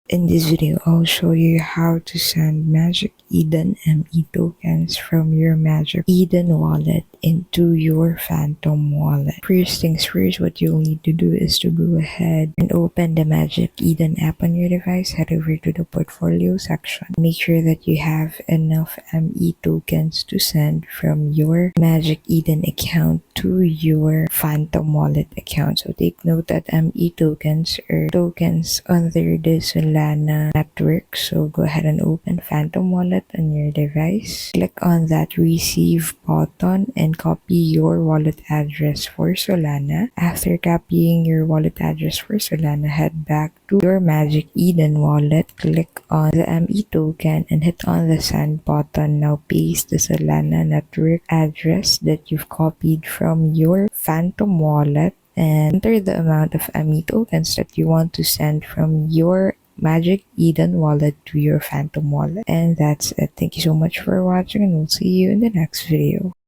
In this video, I'll show you how to send Magic Eden ME tokens from your Magic Eden wallet into your Phantom wallet. First things first, what you'll need to do is to go ahead and open the Magic Eden app on your device. Head over to the portfolio section. Make sure that you have enough ME tokens to send from your Magic Eden account to your Phantom wallet account. So take note that ME tokens are tokens under the Solana network. So go ahead and open Phantom wallet on your device. Click on that receive button and copy your wallet address for Solana. After copying your wallet address for Solana, head back to your Magic Eden wallet. Click on the ME token and hit on the send button. Now paste the Solana network address that you've copied from your Phantom wallet and enter the amount of ME tokens that you want to send from your Magic Eden wallet to your Phantom wallet. And that's it. Thank you so much for watching, and we'll see you in the next video.